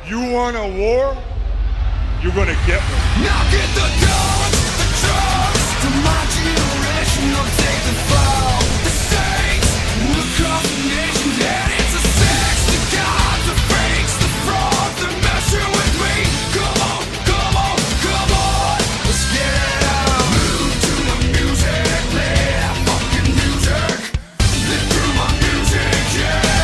You want a war? You're gonna get one. Now get the guns, the drugs, to my generation, I'll take the fall. The saints, the confrontation, and it's a sex, the gods, the fakes, the fraud, they're messing with me. Come on, come on, come on, let's get it out. Move to the music, play that fucking music. Live through my music, yeah.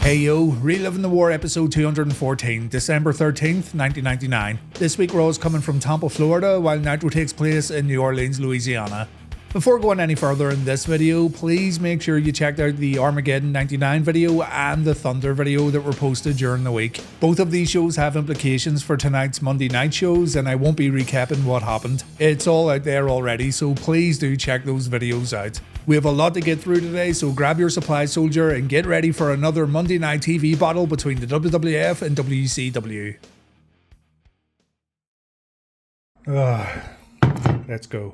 Hey yo, Reliving the War episode 214, December 13th, 1999. This week Raw is coming from Tampa, Florida, while Nitro takes place in New Orleans, Louisiana. Before going any further in this video, please make sure you checked out the Armageddon 99 video and the Thunder video that were posted during the week. Both of these shows have implications for tonight's Monday night shows, and I won't be recapping what happened. It's all out there already, so please do check those videos out. We have a lot to get through today, so grab your supply soldier and get ready for another Monday night TV battle between the WWF and WCW. Let's go.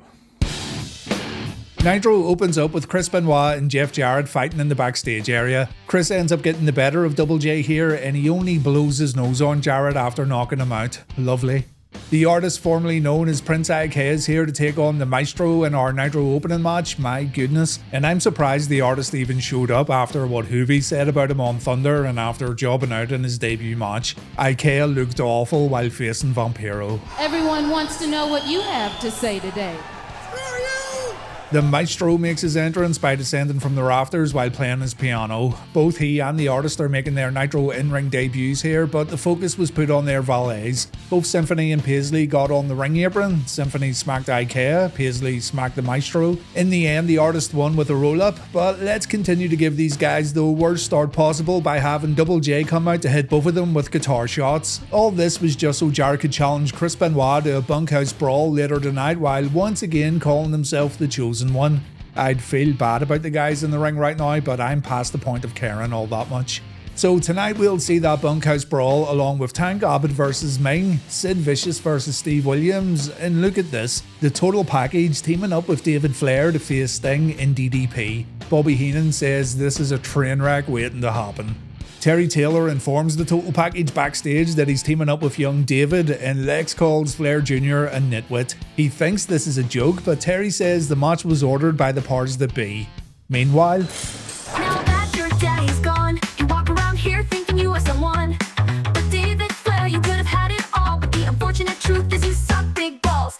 Nitro opens up with Chris Benoit and Jeff Jarrett fighting in the backstage area. Chris ends up getting the better of Double J here, and he only blows his nose on Jarrett after knocking him out. Lovely. The artist formerly known as Prince Iaukea is here to take on the Maestro in our Nitro opening match, my goodness. And I'm surprised the artist even showed up after what Hoovy said about him on Thunder and after jobbing out in his debut match. Iaukea looked awful while facing Vampiro. Everyone wants to know what you have to say today. The Maestro makes his entrance by descending from the rafters while playing his piano. Both he and the artist are making their Nitro in-ring debuts here, but the focus was put on their valets. Both Symphony and Paisley got on the ring apron. Symphony smacked Iaukea, Paisley smacked the Maestro. In the end, the artist won with a roll-up, but let's continue to give these guys the worst start possible by having Double J come out to hit both of them with guitar shots. All this was just so Jarrett could challenge Chris Benoit to a bunkhouse brawl later tonight while once again calling himself the chosen one. I'd feel bad about the guys in the ring right now, but I'm past the point of caring all that much. So tonight we'll see that bunkhouse brawl along with Tank Abbott versus Meng, Sid Vicious versus Steve Williams, and look at this, the total package teaming up with David Flair to face Sting in DDP. Bobby Heenan says this is a train wreck waiting to happen. Terry Taylor informs the total package backstage that he's teaming up with young David, and Lex calls Flair Jr. a nitwit. He thinks this is a joke, but Terry says the match was ordered by the powers that be. Meanwhile, now that your daddy's gone, you walk around here thinking you are someone. But David Flair, you could have had it all, but the unfortunate truth is you suck big balls.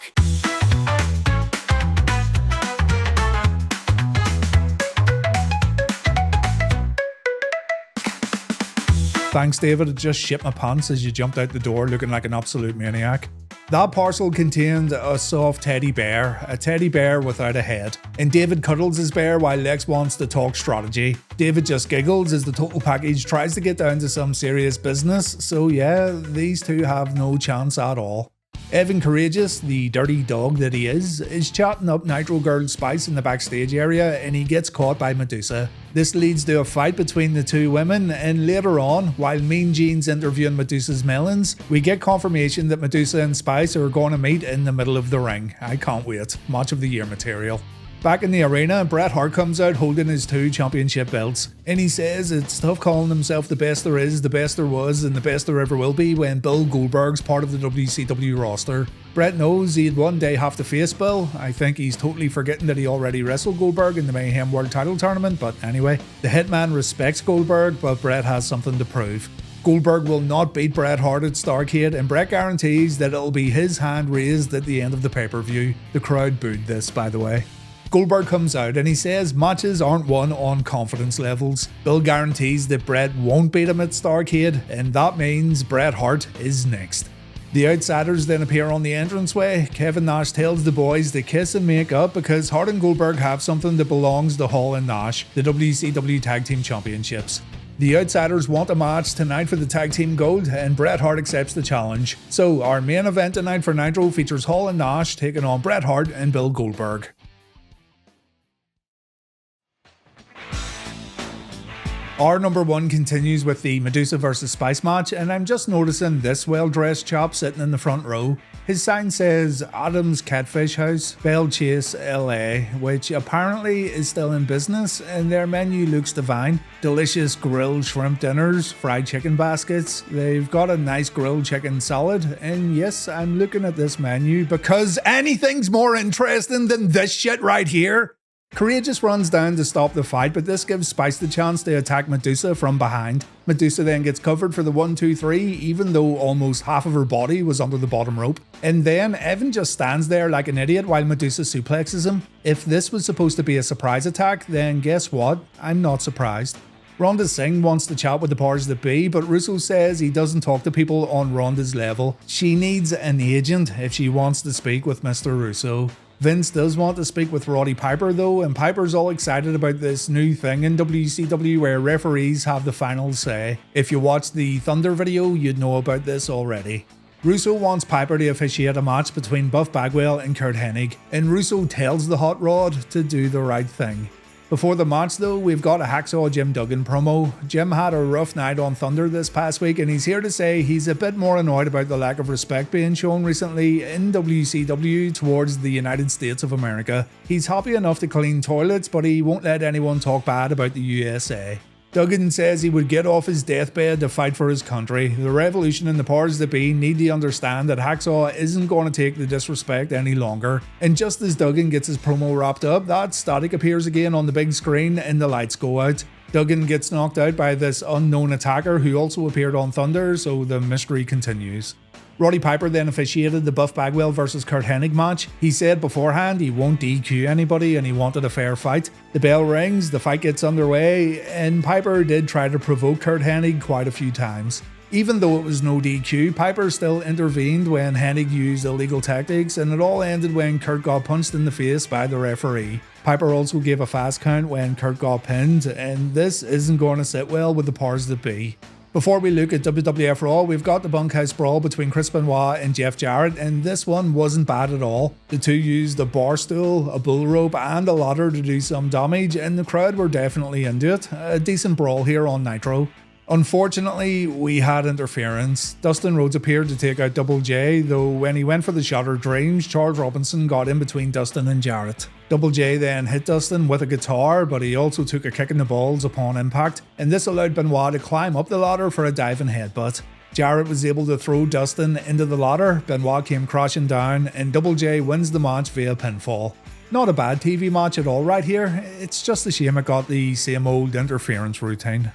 thanks David, I just shit my pants as you jumped out the door looking like an absolute maniac. That parcel contained a soft teddy bear, a teddy bear without a head. And David cuddles his bear while Lex wants to talk strategy. David just giggles as the total package tries to get down to some serious business, so yeah, these two have no chance at all. Evan Karagias, the dirty dog that he is chatting up Nitro Girl Spice in the backstage area and he gets caught by Madusa. This leads to a fight between the two women, and later on, while Mean Gene's interviewing Madusa's melons, we get confirmation that Madusa and Spice are going to meet in the middle of the ring. I can't wait. Match of the year material. Back in the arena, Bret Hart comes out holding his 2 championship belts, and he says it's tough calling himself the best there is, the best there was, and the best there ever will be when Bill Goldberg's part of the WCW roster. Bret knows he'd one day have to face Bill. I think he's totally forgetting that he already wrestled Goldberg in the Mayhem World Title Tournament, but anyway. The Hitman respects Goldberg, but Bret has something to prove. Goldberg will not beat Bret Hart at Starrcade, and Bret guarantees that it'll be his hand raised at the end of the pay-per-view. The crowd booed this, by the way. Goldberg comes out and he says matches aren't won on confidence levels. Bill guarantees that Bret won't beat him at Starrcade, and that means Bret Hart is next. The Outsiders then appear on the entranceway. Kevin Nash tells the boys to kiss and make up because Hart and Goldberg have something that belongs to Hall and Nash, the WCW Tag Team Championships. The Outsiders want a match tonight for the Tag Team Gold, and Bret Hart accepts the challenge. So our main event tonight for Nitro features Hall and Nash taking on Bret Hart and Bill Goldberg. Our number 1 continues with the Madusa vs Spice match, and I'm just noticing this well-dressed chap sitting in the front row. His sign says Adam's Catfish House, Belle Chase, LA, which apparently is still in business, and their menu looks divine. Delicious grilled shrimp dinners, fried chicken baskets, they've got a nice grilled chicken salad, and yes, I'm looking at this menu because anything's more interesting than this shit right here. Karagias runs down to stop the fight, but this gives Spice the chance to attack Madusa from behind. Madusa then gets covered for the 1-2-3, even though almost half of her body was under the bottom rope. And then Evan just stands there like an idiot while Madusa suplexes him. If this was supposed to be a surprise attack, then guess what? I'm not surprised. Ronda Singh wants to chat with the powers that be, but Russo says he doesn't talk to people on Ronda's level. She needs an agent if she wants to speak with Mr. Russo. Vince does want to speak with Roddy Piper though, and Piper's all excited about this new thing in WCW where referees have the final say. If you watched the Thunder video, you'd know about this already. Russo wants Piper to officiate a match between Buff Bagwell and Curt Hennig, and Russo tells the Hot Rod to do the right thing. Before the match though, we've got a Hacksaw Jim Duggan promo. Jim had a rough night on Thunder this past week, and he's here to say he's a bit more annoyed about the lack of respect being shown recently in WCW towards the United States of America. He's happy enough to clean toilets, but he won't let anyone talk bad about the USA. Duggan says he would get off his deathbed to fight for his country. The Revolution and the powers that be need to understand that Hacksaw isn't going to take the disrespect any longer. And just as Duggan gets his promo wrapped up, that static appears again on the big screen and the lights go out. Duggan gets knocked out by this unknown attacker who also appeared on Thunder, so the mystery continues. Roddy Piper then officiated the Buff Bagwell vs Curt Hennig match. He said beforehand he won't DQ anybody and he wanted a fair fight. The bell rings, the fight gets underway, and Piper did try to provoke Curt Hennig quite a few times. Even though it was no DQ, Piper still intervened when Hennig used illegal tactics, and it all ended when Curt got punched in the face by the referee. Piper also gave a fast count when Curt got pinned, and this isn't going to sit well with the powers that be. Before we look at WWF Raw, we've got the bunkhouse brawl between Chris Benoit and Jeff Jarrett, and this one wasn't bad at all. The two used a bar stool, a bull rope, and a ladder to do some damage, and the crowd were definitely into it. A decent brawl here on Nitro. Unfortunately, we had interference. Dustin Rhodes appeared to take out Double J, though when he went for the Shattered Dreams, Charles Robinson got in between Dustin and Jarrett. Double J then hit Dustin with a guitar, but he also took a kick in the balls upon impact, and this allowed Benoit to climb up the ladder for a diving headbutt. Jarrett was able to throw Dustin into the ladder, Benoit came crashing down, and Double J wins the match via pinfall. Not a bad TV match at all right here, it's just a shame it got the same old interference routine.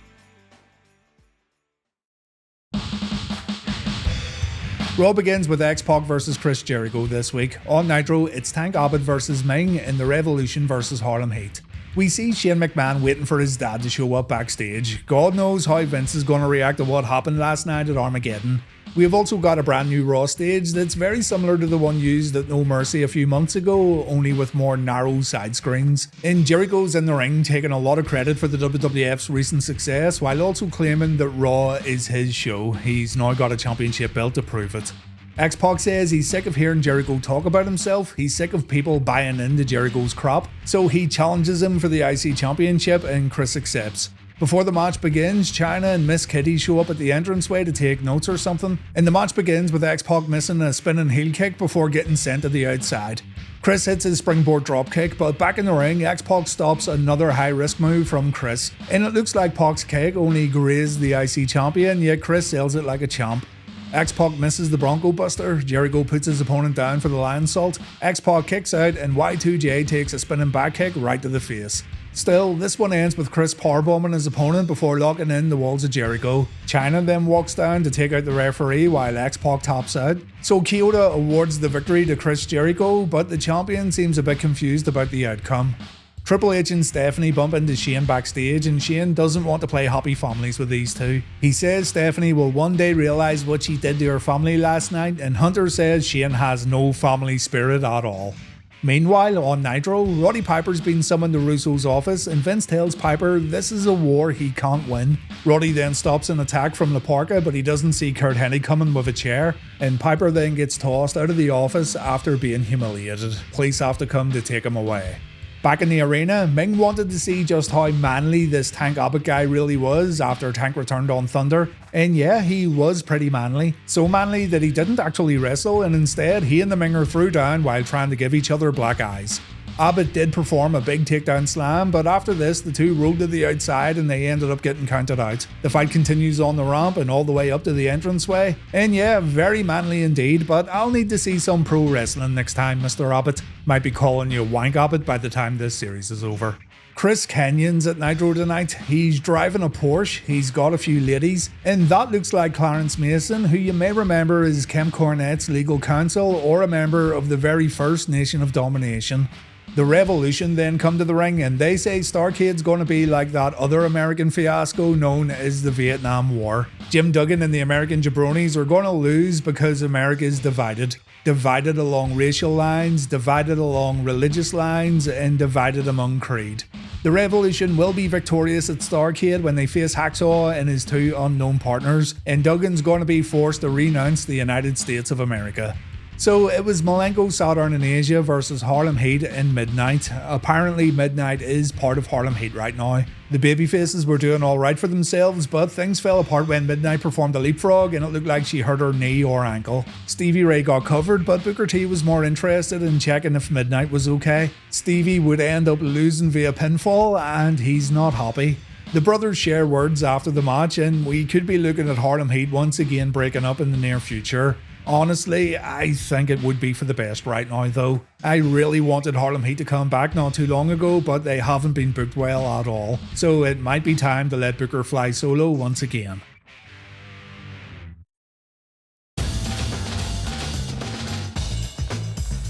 Raw begins with X-Pac vs Chris Jericho this week. On Nitro, it's Tank Abbott vs Meng in the Revolution vs Harlem Heat. We see Shane McMahon waiting for his dad to show up backstage. God knows how Vince is going to react to what happened last night at Armageddon. We have also got a brand new Raw stage that's very similar to the one used at No Mercy a few months ago, only with more narrow side screens. And Jericho's in the ring taking a lot of credit for the WWF's recent success, while also claiming that Raw is his show. He's now got a championship belt to prove it. X-Pac says he's sick of hearing Jericho talk about himself, he's sick of people buying into Jericho's crap, so he challenges him for the IC Championship and Chris accepts. Before the match begins, Chyna and Miss Kitty show up at the entranceway to take notes or something, and the match begins with X-Pac missing a spinning heel kick before getting sent to the outside. Chris hits his springboard dropkick, but back in the ring, X-Pac stops another high-risk move from Chris, and it looks like Pac's kick only grazed the IC champion, yet Chris sells it like a champ. X-Pac misses the Bronco Buster, Jericho puts his opponent down for the Lion Salt, X-Pac kicks out, and Y2J takes a spinning back kick right to the face. Still, this one ends with Chris powerbombing his opponent before locking in the walls of Jericho. Chyna then walks down to take out the referee while X-Pac taps out. So Kyoto awards the victory to Chris Jericho, but the champion seems a bit confused about the outcome. Triple H and Stephanie bump into Shane backstage, and Shane doesn't want to play happy families with these two. He says Stephanie will one day realise what she did to her family last night, and Hunter says Shane has no family spirit at all. Meanwhile, on Nitro, Roddy Piper's been summoned to Russo's office, and Vince tells Piper this is a war he can't win. Roddy then stops an attack from La Parka, but he doesn't see Curt Hennig coming with a chair, and Piper then gets tossed out of the office after being humiliated. Police have to come to take him away. Back in the arena, Meng wanted to see just how manly this Tank Abbott guy really was after Tank returned on Thunder, And yeah, he was pretty manly. So manly that he didn't actually wrestle, and instead he and the Minger threw down while trying to give each other black eyes. Abbott did perform a big takedown slam, but after this the two rolled to the outside and they ended up getting counted out. The fight continues on the ramp and all the way up to the entranceway. And yeah, very manly indeed, but I'll need to see some pro wrestling next time, Mr. Abbott. Might be calling you Wank Abbott by the time this series is over. Chris Kanyon's at Nitro tonight. He's driving a Porsche, he's got a few ladies, and that looks like Clarence Mason, who you may remember is Kemp Cornette's legal counsel or a member of the very first Nation of Domination. The Revolution then come to the ring and they say Starrcade's going to be like that other American fiasco known as the Vietnam War. Jim Duggan and the American Jabronis are going to lose because America is divided. Divided along racial lines, divided along religious lines, and divided among creed. The Revolution will be victorious at Starrcade when they face Hacksaw and his two unknown partners, and Duggan's going to be forced to renounce the United States of America. So it was Malenko, Saturn and Asia versus Harlem Heat and Midnight. Apparently Midnight is part of Harlem Heat right now. The babyfaces were doing alright for themselves, but things fell apart when Midnight performed a leapfrog and it looked like she hurt her knee or ankle. Stevie Ray got covered, but Booker T was more interested in checking if Midnight was okay. Stevie would end up losing via pinfall and he's not happy. The brothers share words after the match and we could be looking at Harlem Heat once again breaking up in the near future. Honestly, I think it would be for the best right now though. I really wanted Harlem Heat to come back not too long ago, but they haven't been booked well at all. So it might be time to let Booker fly solo once again.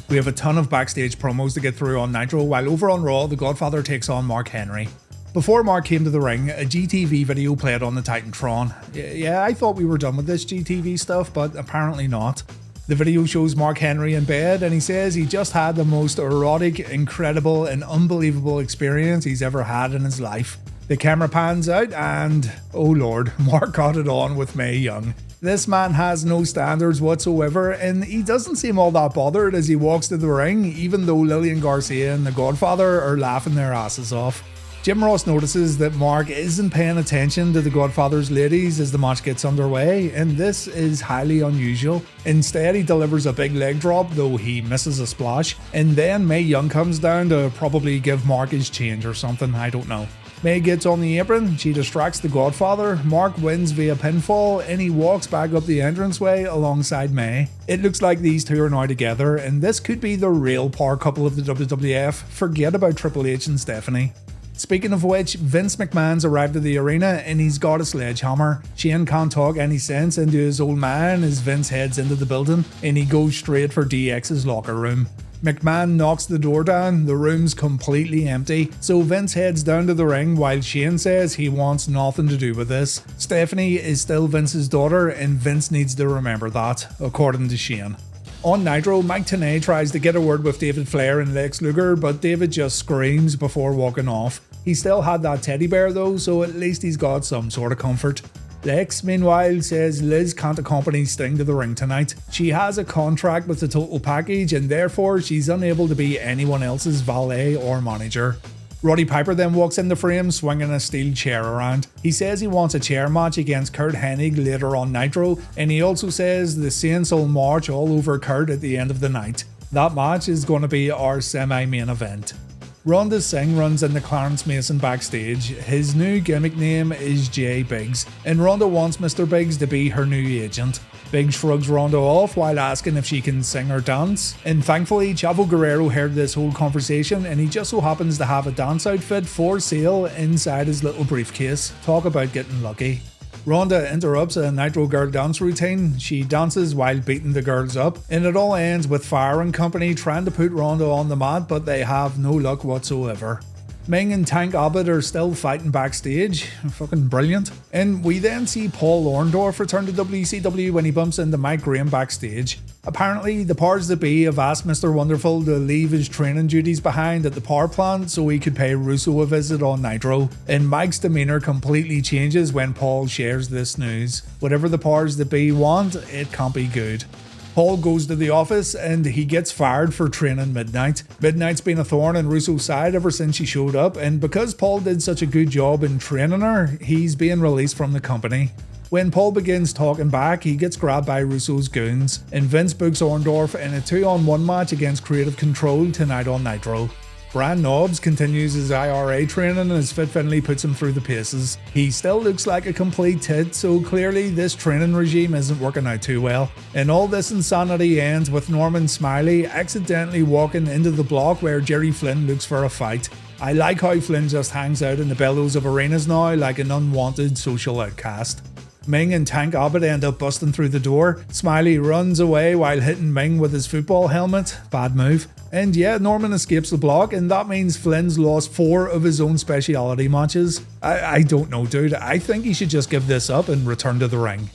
We have a ton of backstage promos to get through on Nitro, while over on Raw, the Godfather takes on Mark Henry. Before Mark came to the ring, a GTV video played on the Titantron. Yeah, I thought we were done with this GTV stuff, but apparently not. The video shows Mark Henry in bed and he says he just had the most erotic, incredible and unbelievable experience he's ever had in his life. The camera pans out and, oh lord, Mark got it on with Mae Young. This man has no standards whatsoever and he doesn't seem all that bothered as he walks to the ring, even though Lillian Garcia and the Godfather are laughing their asses off. Jim Ross notices that Mark isn't paying attention to the Godfather's ladies as the match gets underway, and this is highly unusual. Instead, he delivers a big leg drop, though he misses a splash, and then Mae Young comes down to probably give Mark his change or something, I don't know. Mae gets on the apron, she distracts the Godfather, Mark wins via pinfall, and he walks back up the entranceway alongside Mae. It looks like these two are now together, and this could be the real power couple of the WWF, forget about Triple H and Stephanie. Speaking of which, Vince McMahon's arrived at the arena and he's got a sledgehammer. Shane can't talk any sense into his old man as Vince heads into the building and he goes straight for DX's locker room. McMahon knocks the door down, the room's completely empty, so Vince heads down to the ring while Shane says he wants nothing to do with this. Stephanie is still Vince's daughter and Vince needs to remember that, according to Shane. On Nitro, Mike Tenay tries to get a word with David Flair and Lex Luger, but David just screams before walking off. He still had that teddy bear though, so at least he's got some sort of comfort. Lex, meanwhile, says Liz can't accompany Sting to the ring tonight. She has a contract with the Total Package and therefore she's unable to be anyone else's valet or manager. Roddy Piper then walks in the frame swinging a steel chair around. He says he wants a chair match against Curt Hennig later on Nitro, and he also says the Saints will march all over Curt at the end of the night. That match is going to be our semi-main event. Rhonda Singh runs into Clarence Mason backstage. His new gimmick name is Jay Biggs, and Rhonda wants Mr. Biggs to be her new agent. Biggs shrugs Rhonda off while asking if she can sing or dance, and thankfully Chavo Guerrero heard this whole conversation and he just so happens to have a dance outfit for sale inside his little briefcase. Talk about getting lucky. Rhonda interrupts a Nitro Girl dance routine. She dances while beating the girls up, and it all ends with Fire and company trying to put Rhonda on the mat, but they have no luck whatsoever. Meng and Tank Abbott are still fighting backstage. Fucking brilliant. And we then see Paul Orndorff return to WCW when he bumps into Mike Graham backstage. Apparently, the powers that be have asked Mr. Wonderful to leave his training duties behind at the power plant so he could pay Russo a visit on Nitro. And Mike's demeanour completely changes when Paul shares this news. Whatever the powers that be want, it can't be good. Paul goes to the office and he gets fired for training Midnight. Midnight's been a thorn in Russo's side ever since she showed up, and because Paul did such a good job in training her, he's being released from the company. When Paul begins talking back, he gets grabbed by Russo's goons, and Vince books Orndorff in a 2-on-1 match against Creative Control tonight on Nitro. Brand Knobbs continues his IRA training as Fit Finlay puts him through the paces. He still looks like a complete tit, so clearly this training regime isn't working out too well. And all this insanity ends with Norman Smiley accidentally walking into the block where Jerry Flynn looks for a fight. I like how Flynn just hangs out in the bellows of arenas now like an unwanted social outcast. Meng and Tank Abbott end up busting through the door. Smiley runs away while hitting Meng with his football helmet. Bad move. And yeah, Norman escapes the block, and that means Flynn's lost 4 of his own speciality matches. I don't know, dude. I think he should just give this up and return to the ring.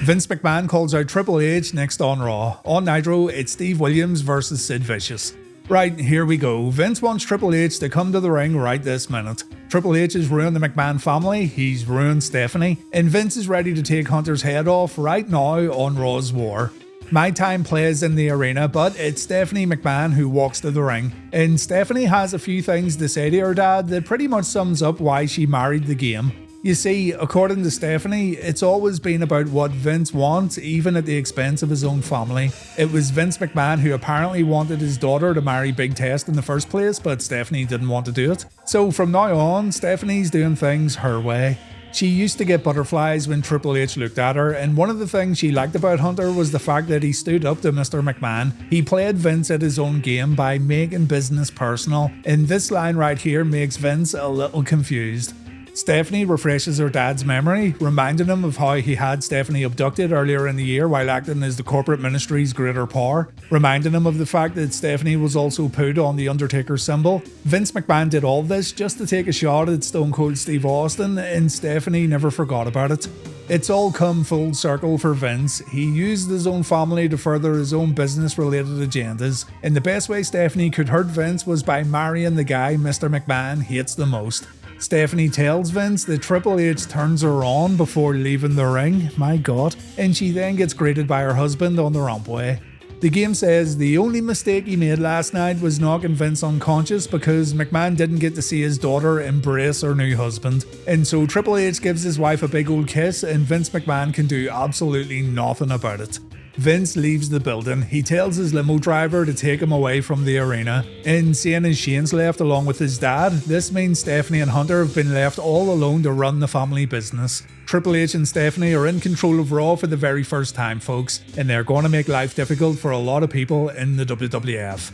Vince McMahon calls out Triple H next on Raw. On Nitro, it's Steve Williams versus Sid Vicious. Right, here we go. Vince wants Triple H to come to the ring right this minute. Triple H has ruined the McMahon family, he's ruined Stephanie, and Vince is ready to take Hunter's head off right now on Raw's War. My Time plays in the arena, but it's Stephanie McMahon who walks to the ring. And Stephanie has a few things to say to her dad that pretty much sums up why she married the game. You see, according to Stephanie, it's always been about what Vince wants, even at the expense of his own family. It was Vince McMahon who apparently wanted his daughter to marry Big Test in the first place, but Stephanie didn't want to do it. So from now on, Stephanie's doing things her way. She used to get butterflies when Triple H looked at her, and one of the things she liked about Hunter was the fact that he stood up to Mr. McMahon. He played Vince at his own game by making business personal, and this line right here makes Vince a little confused. Stephanie refreshes her dad's memory, reminding him of how he had Stephanie abducted earlier in the year while acting as the corporate ministry's greater power, reminding him of the fact that Stephanie was also put on the Undertaker symbol. Vince McMahon did all this just to take a shot at Stone Cold Steve Austin, and Stephanie never forgot about it. It's all come full circle for Vince. He used his own family to further his own business-related agendas, and the best way Stephanie could hurt Vince was by marrying the guy Mr. McMahon hates the most. Stephanie tells Vince that Triple H turns her on before leaving the ring, my god, and she then gets greeted by her husband on the rampway. The game says the only mistake he made last night was knocking Vince unconscious because McMahon didn't get to see his daughter embrace her new husband, and so Triple H gives his wife a big old kiss and Vince McMahon can do absolutely nothing about it. Vince leaves the building. He tells his limo driver to take him away from the arena. And seeing as Shane's left along with his dad, this means Stephanie and Hunter have been left all alone to run the family business. Triple H and Stephanie are in control of Raw for the very first time, folks, and they're going to make life difficult for a lot of people in the WWF.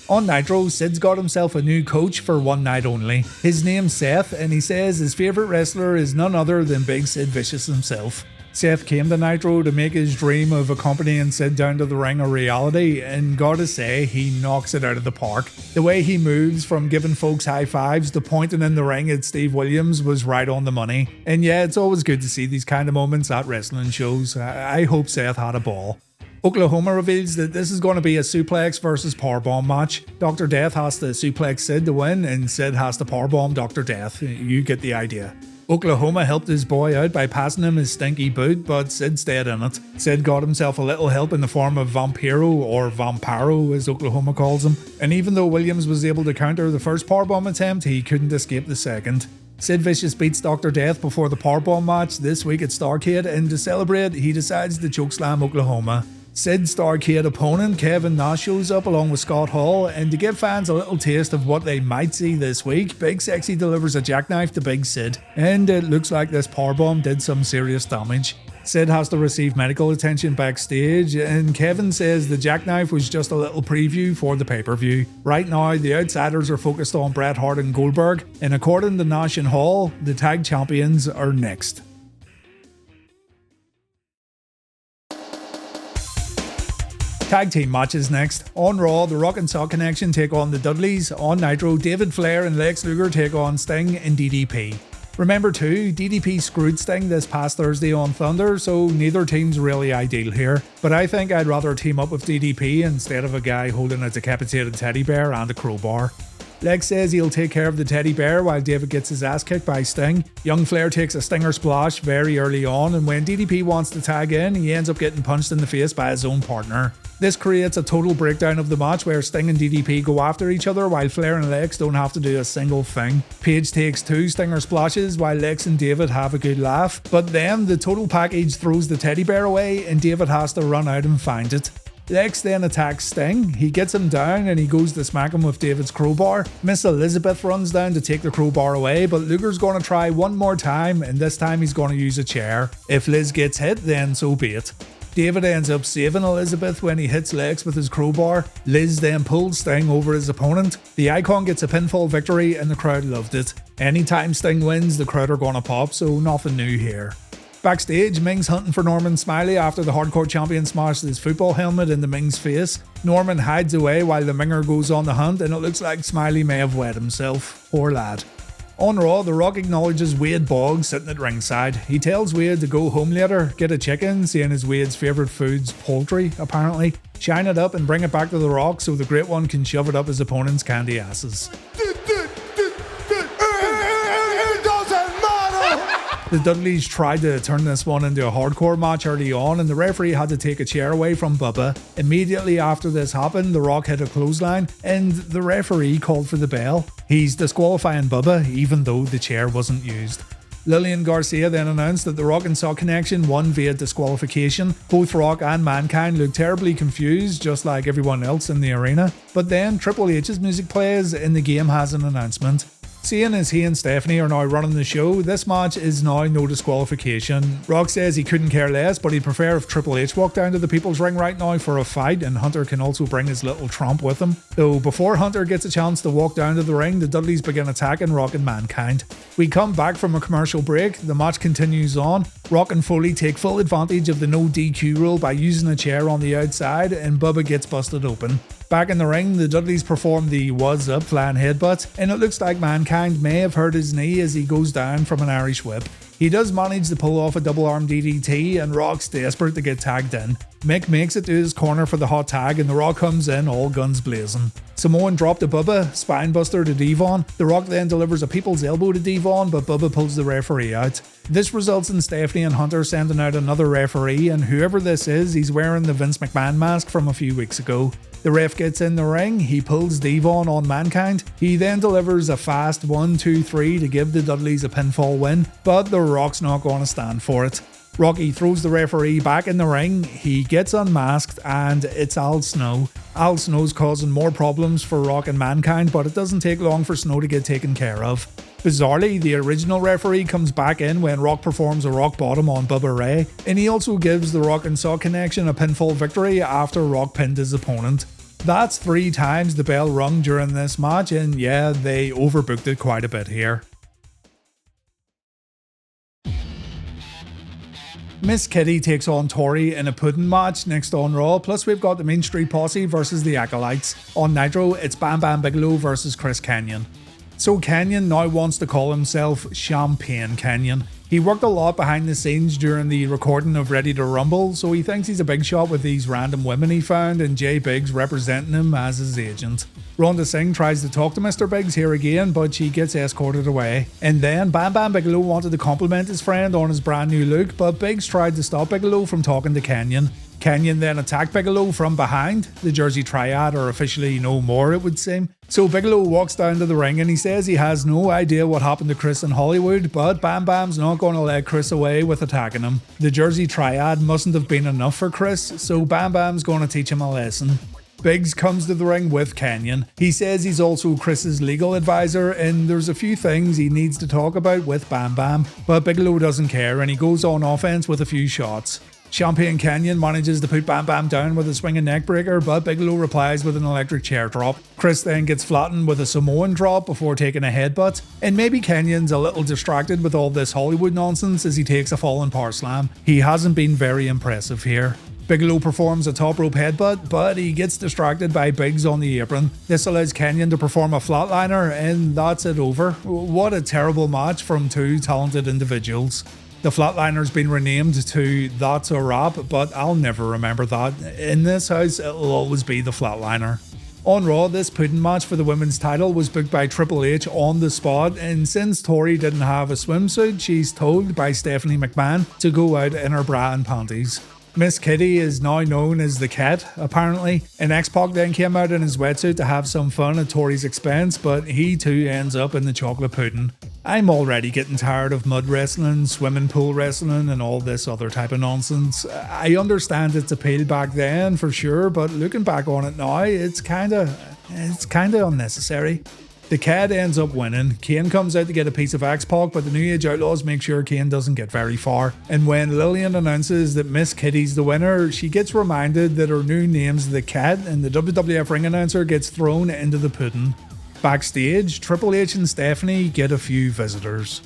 On Nitro, Sid's got himself a new coach for one night only. His name's Seth, and he says his favourite wrestler is none other than Big Sid Vicious himself. Seth came to Nitro to make his dream of accompanying Sid down to the ring a reality, and gotta say, he knocks it out of the park. The way he moves from giving folks high fives to pointing in the ring at Steve Williams was right on the money. And yeah, it's always good to see these kind of moments at wrestling shows. I hope Seth had a ball. Oklahoma reveals that this is going to be a suplex versus powerbomb match. Dr. Death has to suplex Sid to win, and Sid has to powerbomb Dr. Death. You get the idea. Oklahoma helped his boy out by passing him his stinky boot, but Sid stayed in it. Sid got himself a little help in the form of Vampiro, or Vampiro as Oklahoma calls him, and even though Williams was able to counter the first powerbomb attempt, he couldn't escape the second. Sid Vicious beats Dr. Death before the powerbomb match this week at Starrcade, and to celebrate, he decides to chokeslam Oklahoma. Sid's Starrcade opponent Kevin Nash shows up along with Scott Hall, and to give fans a little taste of what they might see this week, Big Sexy delivers a jackknife to Big Sid, and it looks like this powerbomb did some serious damage. Sid has to receive medical attention backstage, and Kevin says the jackknife was just a little preview for the pay-per-view. Right now, the outsiders are focused on Bret Hart and Goldberg, and according to Nash and Hall, the tag champions are next. Tag team matches next. On Raw, the Rock and Sock Connection take on the Dudleyz. On Nitro, David Flair and Lex Luger take on Sting and DDP. Remember too, DDP screwed Sting this past Thursday on Thunder, so neither team's really ideal here. But I think I'd rather team up with DDP instead of a guy holding a decapitated teddy bear and a crowbar. Lex says he'll take care of the teddy bear while David gets his ass kicked by Sting. Young Flair takes a stinger splash very early on, and when DDP wants to tag in, he ends up getting punched in the face by his own partner. This creates a total breakdown of the match where Sting and DDP go after each other while Flair and Lex don't have to do a single thing. Paige takes 2 stinger splashes while Lex and David have a good laugh, but then the total package throws the teddy bear away and David has to run out and find it. Lex then attacks Sting, he gets him down and he goes to smack him with David's crowbar. Miss Elizabeth runs down to take the crowbar away, but Luger's going to try one more time and this time he's going to use a chair. If Liz gets hit, then so be it. David ends up saving Elizabeth when he hits Lex with his crowbar. Liz then pulls Sting over his opponent. The Icon gets a pinfall victory and the crowd loved it. Anytime Sting wins, the crowd are going to pop, so nothing new here. Backstage, Meng's hunting for Norman Smiley after the Hardcore Champion smashed his football helmet into Meng's face. Norman hides away while the Minger goes on the hunt and it looks like Smiley may have wet himself. Poor lad. On Raw, The Rock acknowledges Wade Boggs sitting at ringside. He tells Wade to go home later, get a chicken, seeing as Wade's favourite food's poultry, apparently. Shine it up and bring it back to The Rock so the Great One can shove it up his opponent's candy asses. The Dudleys tried to turn this one into a hardcore match early on and the referee had to take a chair away from Bubba. Immediately after this happened, The Rock hit a clothesline and the referee called for the bell. He's disqualifying Bubba even though the chair wasn't used. Lillian Garcia then announced that the Rock and Sock connection won via disqualification. Both Rock and Mankind look terribly confused, just like everyone else in the arena. But then Triple H's music plays and the game has an announcement. Seeing as he and Stephanie are now running the show, this match is now no disqualification. Rock says he couldn't care less, but he'd prefer if Triple H walked down to the People's Ring right now for a fight and Hunter can also bring his little tromp with him. Though before Hunter gets a chance to walk down to the ring, the Dudleys begin attacking Rock and Mankind. We come back from a commercial break, the match continues on. Rock and Foley take full advantage of the no DQ rule by using a chair on the outside and Bubba gets busted open. Back in the ring, the Dudleys perform the What's Up flying headbutt, and it looks like Mankind may have hurt his knee as he goes down from an Irish whip. He does manage to pull off a double arm DDT and Rock's desperate to get tagged in. Mick makes it to his corner for the hot tag and The Rock comes in all guns blazing. Samoan drop to Bubba, spinebuster to Devon. The Rock then delivers a people's elbow to Devon, but Bubba pulls the referee out. This results in Stephanie and Hunter sending out another referee, and whoever this is, he's wearing the Vince McMahon mask from a few weeks ago. The ref gets in the ring, he pulls Devon on Mankind. He then delivers a fast 1-2-3 to give the Dudleys a pinfall win, but The Rock's not going to stand for it. Rocky throws the referee back in the ring, he gets unmasked, and it's Al Snow. Al Snow's causing more problems for Rock and Mankind, but it doesn't take long for Snow to get taken care of. Bizarrely, the original referee comes back in when Rock performs a rock bottom on Bubba Ray, and he also gives the Rock and Sock connection a pinfall victory after Rock pinned his opponent. That's 3 times the bell rung during this match, and yeah, they overbooked it quite a bit here. Miss Kitty takes on Tori in a pudding match next on Raw, plus we've got the Main Street Posse versus the Acolytes. On Nitro, it's Bam Bam Bigelow versus Chris Kanyon. So Kanyon now wants to call himself Champagne Kanyon. He worked a lot behind the scenes during the recording of Ready to Rumble, so he thinks he's a big shot with these random women he found and Jay Biggs representing him as his agent. Rhonda Singh tries to talk to Mr. Biggs here again, but she gets escorted away. And then Bam Bam Bigelow wanted to compliment his friend on his brand new look, but Biggs tried to stop Bigelow from talking to Kanyon. Kanyon then attacked Bigelow from behind. The Jersey Triad are officially no more, it would seem. So Bigelow walks down to the ring and he says he has no idea what happened to Chris in Hollywood, but Bam Bam's not going to let Chris away with attacking him. The Jersey Triad mustn't have been enough for Chris, so Bam Bam's going to teach him a lesson. Biggs comes to the ring with Kanyon. He says he's also Chris's legal advisor and there's a few things he needs to talk about with Bam Bam, but Bigelow doesn't care and he goes on offense with a few shots. Champagne Kanyon manages to put Bam Bam down with a swinging neckbreaker, but Bigelow replies with an electric chair drop. Chris then gets flattened with a Samoan drop before taking a headbutt, and maybe Kanyon's a little distracted with all this Hollywood nonsense as he takes a falling power slam. He hasn't been very impressive here. Bigelow performs a top rope headbutt, but he gets distracted by Biggs on the apron. This allows Kanyon to perform a flatliner, and that's it over. What a terrible match from 2 talented individuals. The flatliner's been renamed to That's a Wrap, but I'll never remember that. In this house, it'll always be the flatliner. On Raw, this pudding match for the women's title was booked by Triple H on the spot, and since Tori didn't have a swimsuit, she's told by Stephanie McMahon to go out in her bra and panties. Miss Kitty is now known as the Cat, apparently, and X-Pac then came out in his wetsuit to have some fun at Tori's expense, but he too ends up in the chocolate pudding. I'm already getting tired of mud wrestling, swimming pool wrestling, and all this other type of nonsense. I understand its appeal back then for sure, but looking back on it now, it's kinda unnecessary. The Cat ends up winning. Kane comes out to get a piece of X-Pac, but the New Age Outlaws make sure Kane doesn't get very far. And when Lillian announces that Miss Kitty's the winner, she gets reminded that her new name's the Cat, and the WWF ring announcer gets thrown into the pudding. Backstage, Triple H and Stephanie get a few visitors.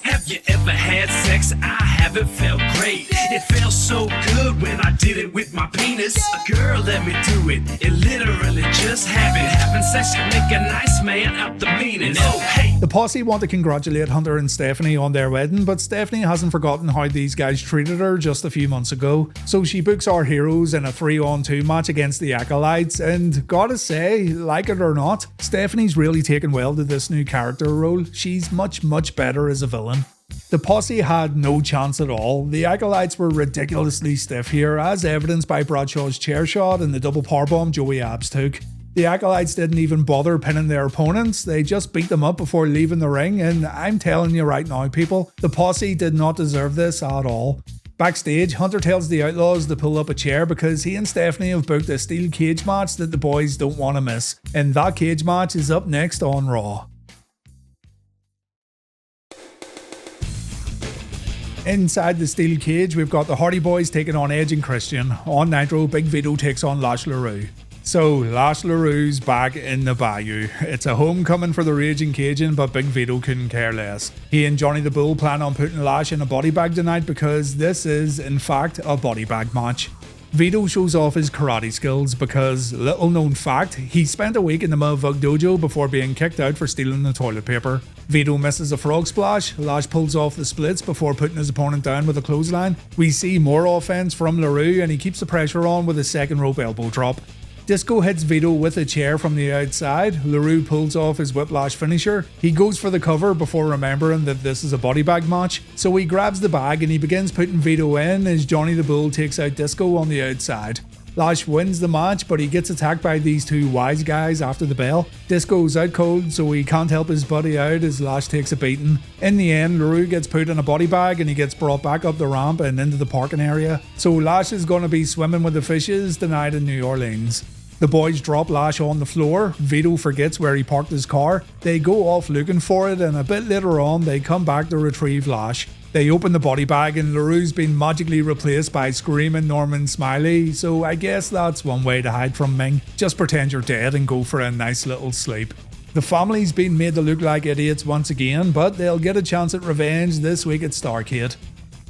Have you ever had sex? I haven't felt great. It felt so good when I did it with my penis. A girl let me do it. It literally just happened. Having sex can make a nice man out the meanest. Oh, hey. The Posse want to congratulate Hunter and Stephanie on their wedding, but Stephanie hasn't forgotten how these guys treated her just a few months ago. So she books our heroes in a 3-on-2 match against the Acolytes, and gotta say, like it or not, Stephanie's really taken well to this new character role. She's much better as a villain. The Posse had no chance at all. The Acolytes were ridiculously stiff here, as evidenced by Bradshaw's chair shot and the double powerbomb Joey Abs took. The Acolytes didn't even bother pinning their opponents, they just beat them up before leaving the ring, and I'm telling you right now people, the Posse did not deserve this at all. Backstage, Hunter tells the Outlaws to pull up a chair because he and Stephanie have booked a steel cage match that the boys don't want to miss, and that cage match is up next on Raw. Inside the steel cage, we've got the Hardy Boys taking on Edge and Christian. On Nitro, Big Vito takes on Lash LaRue. So, Lash LaRue's back in the Bayou. It's a homecoming for the Raging Cajun, but Big Vito couldn't care less. He and Johnny the Bull plan on putting Lash in a body bag tonight because this is, in fact, a body bag match. Vito shows off his karate skills because, little known fact, he spent a week in the Mudvug dojo before being kicked out for stealing the toilet paper. Vito misses a frog splash, Lash pulls off the splits before putting his opponent down with a clothesline. We see more offense from LaRue and he keeps the pressure on with a second rope elbow drop. Disco hits Vito with a chair from the outside. LaRue pulls off his whiplash finisher. He goes for the cover before remembering that this is a body bag match. So he grabs the bag and he begins putting Vito in as Johnny the Bull takes out Disco on the outside. Lash wins the match, but he gets attacked by these two wise guys after the bell. Disco's out cold, so he can't help his buddy out as Lash takes a beating. In the end, LaRue gets put in a body bag and he gets brought back up the ramp and into the parking area. So Lash is going to be swimming with the fishes tonight in New Orleans. The boys drop Lash on the floor. Vito forgets where he parked his car. They go off looking for it, and a bit later on they come back to retrieve Lash. They open the body bag and LaRue's been magically replaced by Screaming Norman Smiley, so I guess that's one way to hide from Meng. Just pretend you're dead and go for a nice little sleep. The family's been made to look like idiots once again, but they'll get a chance at revenge this week at Starrcade.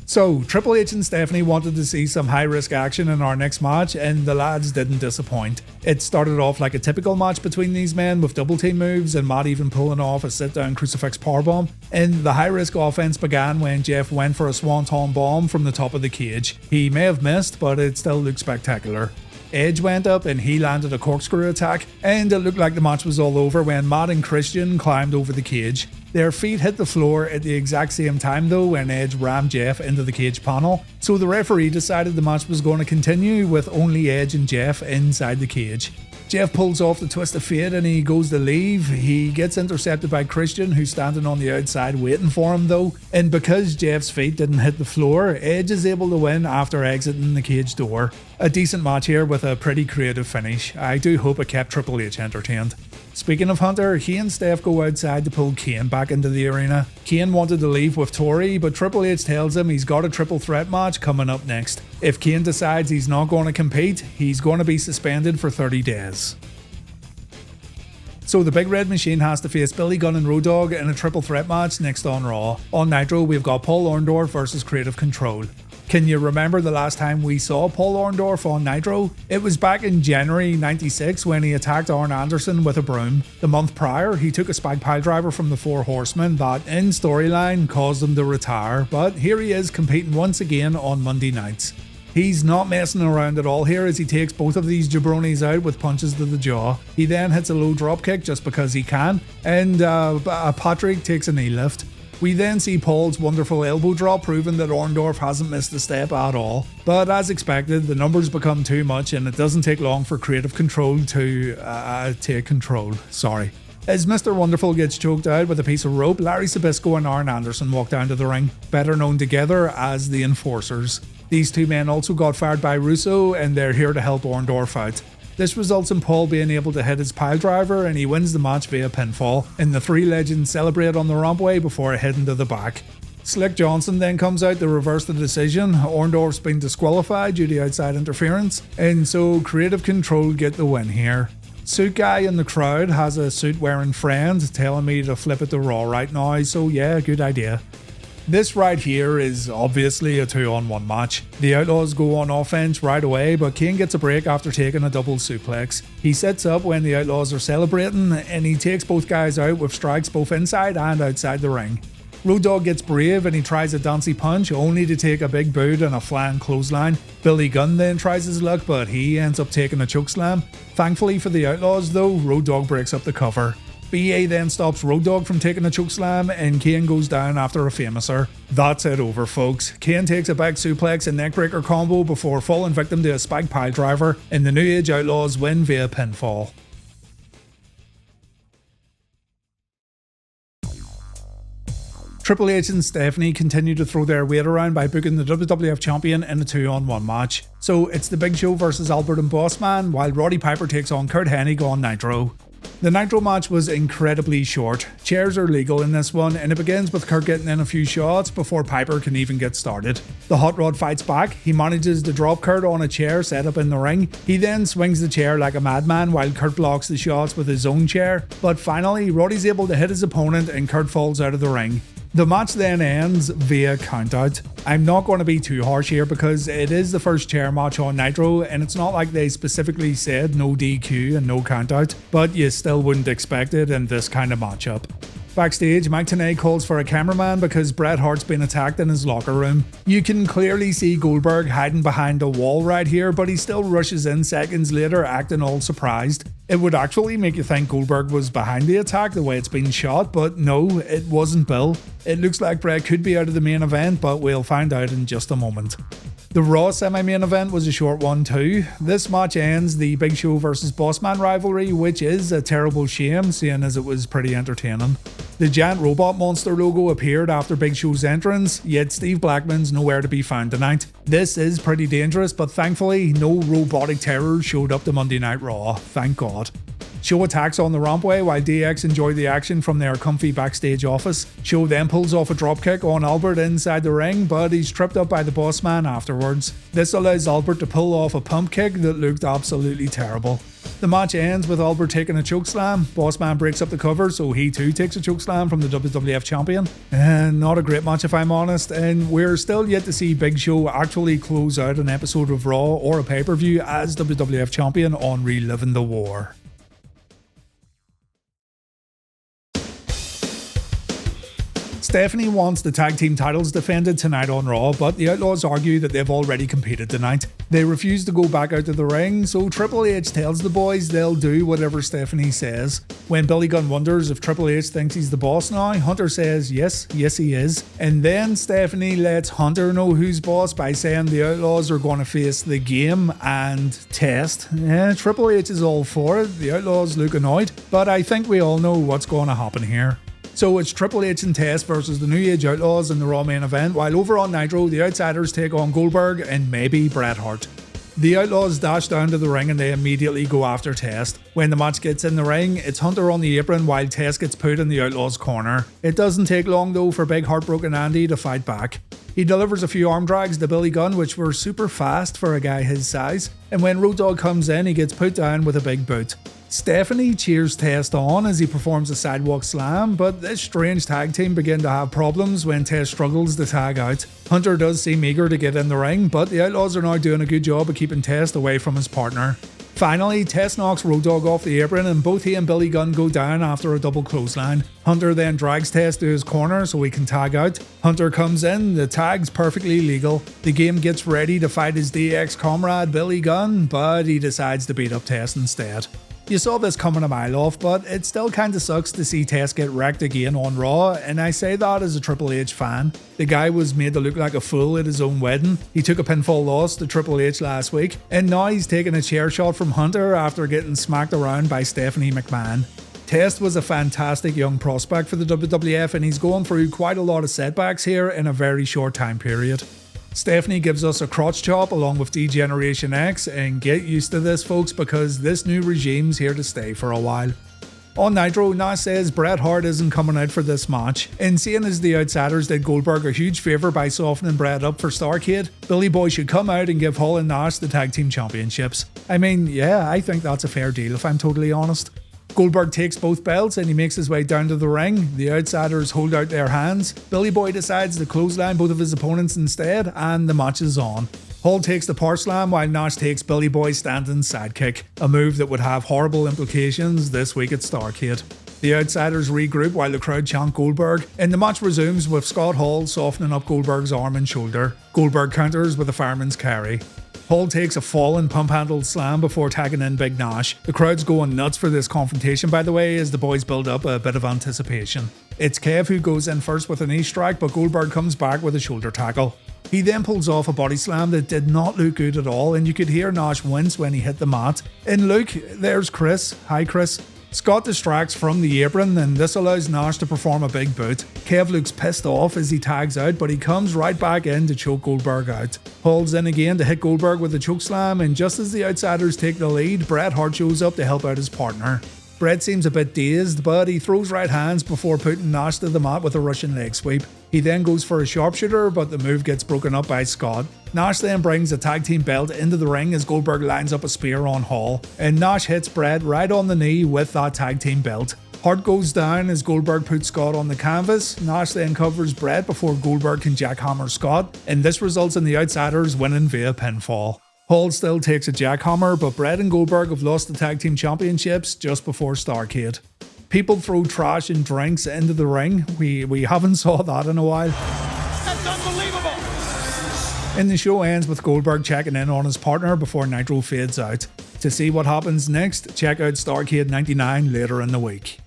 So, Triple H and Stephanie wanted to see some high-risk action in our next match, and the lads didn't disappoint. It started off like a typical match between these men with double team moves and Matt even pulling off a sit-down crucifix powerbomb, and the high-risk offense began when Jeff went for a swanton bomb from the top of the cage. He may have missed, but it still looked spectacular. Edge went up and he landed a corkscrew attack, and it looked like the match was all over when Matt and Christian climbed over the cage. Their feet hit the floor at the exact same time though when Edge rammed Jeff into the cage panel, so the referee decided the match was going to continue with only Edge and Jeff inside the cage. Jeff pulls off the twist of fate and he goes to leave. He gets intercepted by Christian, who's standing on the outside waiting for him though, and because Jeff's feet didn't hit the floor, Edge is able to win after exiting the cage door. A decent match here with a pretty creative finish. I do hope it kept Triple H entertained. Speaking of Hunter, he and Steph go outside to pull Kane back into the arena. Kane wanted to leave with Tori, but Triple H tells him he's got a triple threat match coming up next. If Kane decides he's not going to compete, he's going to be suspended for 30 days. So the Big Red Machine has to face Billy Gunn and Road Dogg in a triple threat match next on Raw. On Nitro, we've got Paul Orndorff versus Creative Control. Can you remember the last time we saw Paul Orndorff on Nitro? It was back in January 96 when he attacked Arn Anderson with a broom. The month prior, he took a spike piledriver from the Four Horsemen that, in storyline, caused him to retire, but here he is competing once again on Monday nights. He's not messing around at all here as he takes both of these jabronis out with punches to the jaw. He then hits a low dropkick just because he can, and Patrick takes a knee lift. We then see Paul's wonderful elbow drop, proving that Orndorff hasn't missed a step at all. But as expected, the numbers become too much and it doesn't take long for Creative Control to take control. As Mr. Wonderful gets choked out with a piece of rope, Larry Sabisco and Arn Anderson walk down to the ring, better known together as the Enforcers. These two men also got fired by Russo and they're here to help Orndorff out. This results in Paul being able to hit his piledriver and he wins the match via pinfall, and the three legends celebrate on the rampway before heading to the back. Slick Johnson then comes out to reverse the decision. Orndorff's been disqualified due to outside interference, and so Creative Control get the win here. Suit guy in the crowd has a suit wearing friend telling me to flip it to Raw right now, so yeah, good idea. This right here is obviously a 2-on-1 match. The Outlaws go on offense right away, but Kane gets a break after taking a double suplex. He sets up when the Outlaws are celebrating, and he takes both guys out with strikes both inside and outside the ring. Road Dogg gets brave and he tries a Dancy Punch, only to take a big boot and a flying clothesline. Billy Gunn then tries his luck, but he ends up taking a chokeslam. Thankfully for the Outlaws though, Road Dogg breaks up the cover. BA then stops Road Dogg from taking a chokeslam and Kane goes down after a famouser. That's it over, folks. Kane takes a back suplex and neckbreaker combo before falling victim to a spike piledriver, and the New Age Outlaws win via pinfall. Triple H and Stephanie continue to throw their weight around by booking the WWF Champion in a 2-on-1 match. So it's the Big Show versus Albert and Bossman, while Roddy Piper takes on Curt Hennig on Nitro. The Nitro match was incredibly short. Chairs are legal in this one, and it begins with Curt getting in a few shots before Piper can even get started. The Hot Rod fights back. He manages to drop Curt on a chair set up in the ring. He then swings the chair like a madman while Curt blocks the shots with his own chair. But finally, Roddy's able to hit his opponent and Curt falls out of the ring. The match then ends via countout. I'm not going to be too harsh here because it is the first chair match on Nitro and it's not like they specifically said no DQ and no countout, but you still wouldn't expect it in this kind of matchup. Backstage, Mike Tenay calls for a cameraman because Bret Hart's been attacked in his locker room. You can clearly see Goldberg hiding behind a wall right here, but he still rushes in seconds later acting all surprised. It would actually make you think Goldberg was behind the attack the way it's been shot, but no, it wasn't Bill. It looks like Bret could be out of the main event, but we'll find out in just a moment. The Raw semi-main event was a short one too. This match ends the Big Show vs Bossman rivalry, which is a terrible shame seeing as it was pretty entertaining. The giant robot monster logo appeared after Big Show's entrance, yet Steve Blackman's nowhere to be found tonight. This is pretty dangerous, but thankfully no robotic terror showed up to Monday Night Raw, thank God. Show attacks on the rampway while DX enjoy the action from their comfy backstage office. Show then pulls off a dropkick on Albert inside the ring, but he's tripped up by the Bossman afterwards. This allows Albert to pull off a pump kick that looked absolutely terrible. The match ends with Albert taking a chokeslam. Bossman breaks up the cover, so he too takes a chokeslam from the WWF Champion. And not a great match if I'm honest, and we're still yet to see Big Show actually close out an episode of Raw or a pay-per-view as WWF Champion on Reliving the War. Stephanie wants the tag team titles defended tonight on Raw, but the Outlaws argue that they've already competed tonight. They refuse to go back out to the ring, so Triple H tells the boys they'll do whatever Stephanie says. When Billy Gunn wonders if Triple H thinks he's the boss now, Hunter says yes he is. And then Stephanie lets Hunter know who's boss by saying the Outlaws are going to face the Game and Test. Triple H is all for it, the Outlaws look annoyed, but I think we all know what's going to happen here. So it's Triple H and Test versus the New Age Outlaws in the Raw main event, while over on Nitro, the Outsiders take on Goldberg and maybe Bret Hart. The Outlaws dash down to the ring and they immediately go after Test. When the match gets in the ring, it's Hunter on the apron while Test gets put in the Outlaws' corner. It doesn't take long though for Big Heartbroken Andy to fight back. He delivers a few arm drags to Billy Gunn, which were super fast for a guy his size, and when Road Dogg comes in, he gets put down with a big boot. Stephanie cheers Test on as he performs a sidewalk slam, but this strange tag team begin to have problems when Test struggles to tag out. Hunter does seem eager to get in the ring, but the Outlaws are now doing a good job of keeping Test away from his partner. Finally, Test knocks Road Dogg off the apron and both he and Billy Gunn go down after a double clothesline. Hunter then drags Test to his corner so he can tag out. Hunter comes in, the tag's perfectly legal. The game gets ready to fight his DX comrade Billy Gunn, but he decides to beat up Test instead. You saw this coming a mile off, but it still kinda sucks to see Test get wrecked again on Raw, and I say that as a Triple H fan. The guy was made to look like a fool at his own wedding. He took a pinfall loss to Triple H last week, and now he's taking a chair shot from Hunter after getting smacked around by Stephanie McMahon. Test was a fantastic young prospect for the WWF, and he's going through quite a lot of setbacks here in a very short time period. Stephanie gives us a crotch chop along with D-Generation X, and get used to this folks because this new regime's here to stay for a while. On Nitro, Nash says Bret Hart isn't coming out for this match, and seeing as the Outsiders did Goldberg a huge favour by softening Bret up for Starrcade, Billy Boy should come out and give Hall and Nash the Tag Team Championships. I mean, yeah, I think that's a fair deal if I'm totally honest. Goldberg takes both belts and he makes his way down to the ring. The Outsiders hold out their hands. Billy Boy decides to clothesline both of his opponents instead, and the match is on. Hall takes the power slam while Nash takes Billy Boy's standing sidekick, a move that would have horrible implications this week at Starrcade. The Outsiders regroup while the crowd chant Goldberg, and the match resumes with Scott Hall softening up Goldberg's arm and shoulder. Goldberg counters with a fireman's carry. Hall takes a fallen pump-handled slam before tagging in Big Nash. The crowd's going nuts for this confrontation, by the way, as the boys build up a bit of anticipation. It's Kev who goes in first with a knee strike, but Goldberg comes back with a shoulder tackle. He then pulls off a body slam that did not look good at all, and you could hear Nash wince when he hit the mat. And look, there's Chris. Hi Chris. Scott distracts from the apron, and this allows Nash to perform a big boot. Kev looks pissed off as he tags out, but he comes right back in to choke Goldberg out. Hall's in again to hit Goldberg with a chokeslam, and just as the Outsiders take the lead, Bret Hart shows up to help out his partner. Bret seems a bit dazed, but he throws right hands before putting Nash to the mat with a Russian leg sweep. He then goes for a sharpshooter, but the move gets broken up by Scott. Nash then brings a tag team belt into the ring as Goldberg lines up a spear on Hall, and Nash hits Bret right on the knee with that tag team belt. Hart goes down as Goldberg puts Scott on the canvas. Nash then covers Bret before Goldberg can jackhammer Scott, and this results in the Outsiders winning via pinfall. Hall still takes a jackhammer, but Bret and Goldberg have lost the Tag Team Championships just before Starrcade. People throw trash and drinks into the ring. We haven't saw that in a while. That's unbelievable! And the show ends with Goldberg checking in on his partner before Nitro fades out. To see what happens next, check out Starrcade 99 later in the week.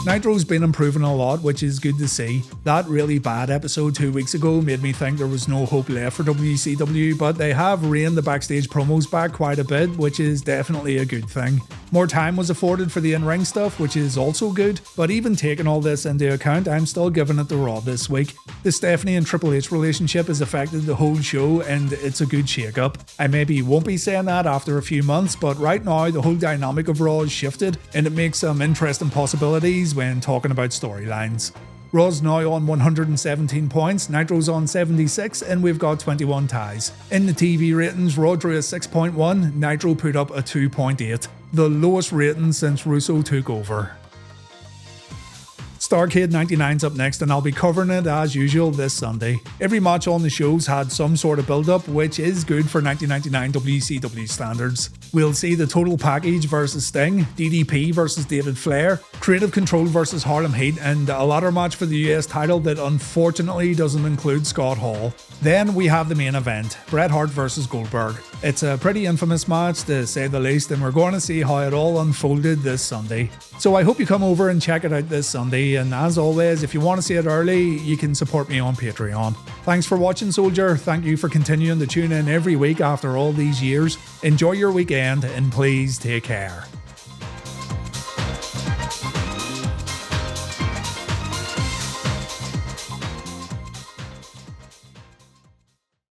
Nitro's been improving a lot, which is good to see. That really bad episode 2 weeks ago made me think there was no hope left for WCW, but they have reined the backstage promos back quite a bit, which is definitely a good thing. More time was afforded for the in-ring stuff, which is also good, but even taking all this into account, I'm still giving it the Raw this week. The Stephanie and Triple H relationship has affected the whole show, and it's a good shake-up. I maybe won't be saying that after a few months, but right now the whole dynamic of Raw has shifted, and it makes some interesting possibilities when talking about storylines. Raw's now on 117 points, Nitro's on 76, and we've got 21 ties. In the TV ratings, Raw drew a 6.1, Nitro put up a 2.8, the lowest rating since Russo took over. Starrcade 99's up next, and I'll be covering it as usual this Sunday. Every match on the show's had some sort of build-up, which is good for 1999 WCW standards. We'll see the Total Package versus Sting, DDP versus David Flair, Creative Control versus Harlem Heat, and a ladder match for the US title that unfortunately doesn't include Scott Hall. Then we have the main event, Bret Hart versus Goldberg. It's a pretty infamous match to say the least, and we're going to see how it all unfolded this Sunday. So I hope you come over and check it out this Sunday, and as always, if you want to see it early, you can support me on Patreon. Thanks for watching, Soldier. Thank you for continuing to tune in every week after all these years. Enjoy your weekend, and please take care.